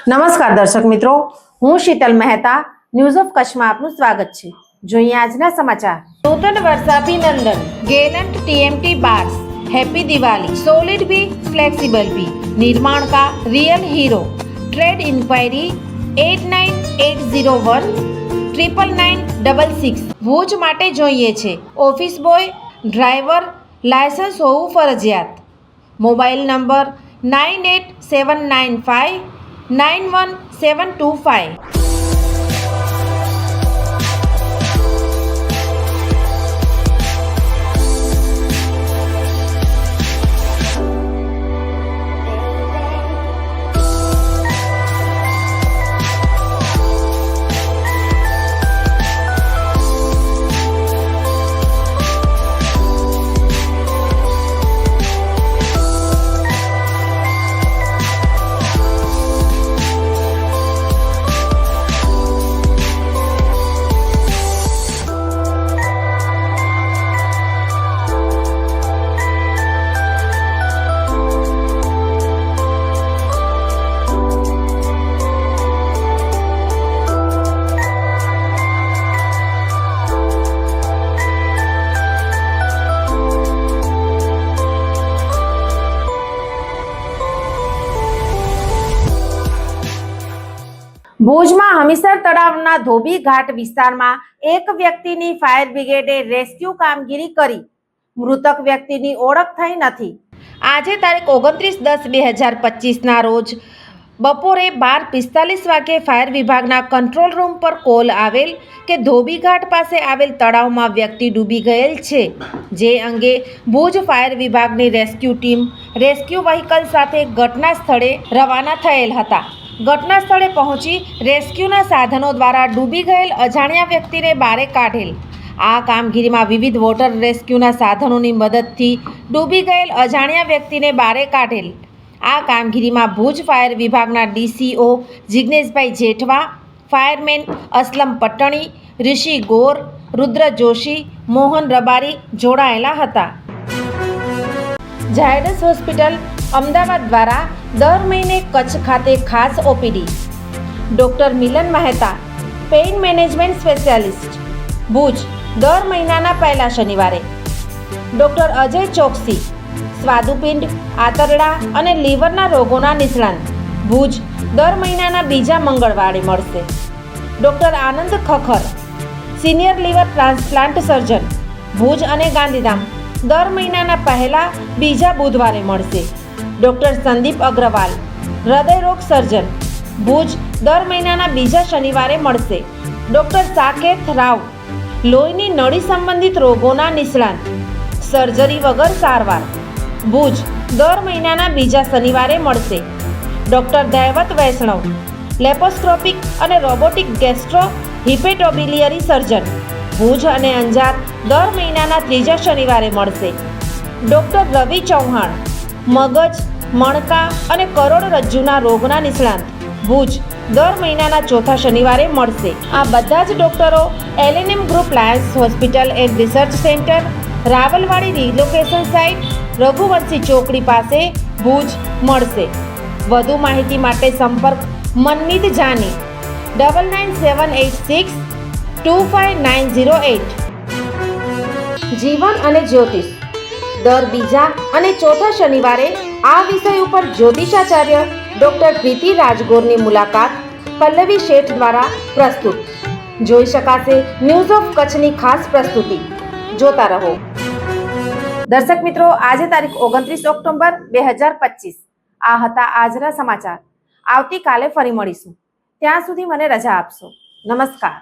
નમસ્કાર દર્શક મિત્રો, હું શીતલ મહેતા ન્યૂઝ ઓફ કચ્છમાં આપનું સ્વાગત છે। જોઈએ આજના સમાચાર। નૂતન વર્ષાભિનંદન Gallant TMT bars, happy Diwali. Solid भी फ्लेक्सिबल भी, निर्माण का real hero. Trade inquiry 8980 99966। Bhuj માટે જોઈએ છે ઓફિસ બોય, ડ્રાઈવર, લાયસન્સ હોવું ફરજિયાત। Mobile number 98795 91725। ભુજમાં હમીસર તળાવના ધોબી ઘાટ વિસ્તારમાં એક વ્યક્તિની ફાયર બ્રિગેડે રેસ્ક્યુ કામગીરી કરી। મૃતક વ્યક્તિની ઓળખ થઈ નથી। આજે તારીખ 29/10/2025 રોજ બપોરે 12:45 વાગ્યે ફાયર વિભાગના કંટ્રોલ રૂમ પર કોલ આવેલ કે ધોબી ઘાટ પાસે આવેલ તળાવમાં વ્યક્તિ ડૂબી ગયેલ છે, જે અંગે ભુજ ફાયર વિભાગની રેસ્ક્યુ ટીમ રેસ્ક્યુ વ્હીકલ સાથે ઘટના સ્થળે રવાના થયેલ હતા। ઘટના સ્થળે પહોંચી રેસ્ક્યુના સાધનો દ્વારા ડૂબી ગયેલ અજાણ્યા વ્યક્તિને બહાર કાઢેલ। આ કામગીરીમાં વિવિધ વોટર રેસ્ક્યુના સાધનોની મદદથી ડૂબી ગયેલ અજાણ્યા વ્યક્તિને બહાર કાઢેલ। આ કામગીરીમાં ભુજ ફાયર વિભાગના ડીસીઓ જિગ્નેશભાઈ જેઠવા, ફાયરમેન અસલમ પટ્ટણી, ઋષિ ગોર, રુદ્ર જોશી, મોહન રબારી જોડાયેલા હતા। ઝાયડસ હોસ્પિટલ અમદાવાદ દ્વારા દર મહિને કચ્છ ખાતે ખાસ OPD. Doctor Milan Mehta, pain management specialist, Bhuj દર મહિનાના પહેલા શનિવારે। ડૉક્ટર અજય ચોકસી, સ્વાદુપિંડ, આંતરડા અને લીવરના રોગોના નિષ્ણાંત, ભુજ દર મહિનાના બીજા મંગળવારે મળશે। Doctor Anand Khakhar, senior liver transplant surgeon, Bhuj અને ગાંધીધામ દર મહિનાના પહેલા બીજા બુધવારે મળશે। ડૉક્ટર સંદીપ અગ્રવાલ, હૃદયરોગ સર્જન, ભુજ દર મહિનાના બીજા શનિવારે મળશે। ડૉક્ટર સાકેત રાવ, લોહીની નળી સંબંધિત રોગોના નિષ્ણાંત, સર્જરી વગર સારવાર, ભુજ દર મહિનાના બીજા શનિવારે મળશે। ડૉક્ટર દૈવત વૈષ્ણવ, લેપોસ્કોપિક અને રોબોટિક ગેસ્ટ્રો હિપેટોબિલિયરી સર્જન, ભુજ અને અંજાર દર મહિનાના ત્રીજા શનિવારે મળશે। ડૉક્ટર રવિ ચૌહાણ, મગજ, મણકા અને કરોડરજ્જુના રોગના નિષ્ણાંત, ભુજ દર મહિનાના ચોથા શનિવારે મળશે। આ બધા જ ડૉક્ટરો LNM group Lions hospital and research centre, Rawalwadi relocation site, Raghuvanshi ચોકડી પાસે, ભુજ મળશે। વધુ માહિતી માટે સંપર્ક મનમીત જાની 99786 25908। જીવન અને જ્યોતિષ દર બીજા અને ચોથા શનિવારે આ વિષય ઉપર જ્યોતિષાચાર્ય ડૉક્ટર પ્રીતિ રાજગોરની મુલાકાત પલ્લવી શેઠ દ્વારા પ્રસ્તુત। જોઈ શકાશે ન્યૂઝ ઓફ કચ્છની ખાસ પ્રસ્તુતિ। જોતા રહો। દર્શક મિત્રો, આજે તારીખ 29 ઓક્ટોબર 2025 આ હતા આજના સમાચાર। આવતીકાલે ફરી મળીશું, ત્યાં સુધી મને રજા આપશો। નમસ્કાર।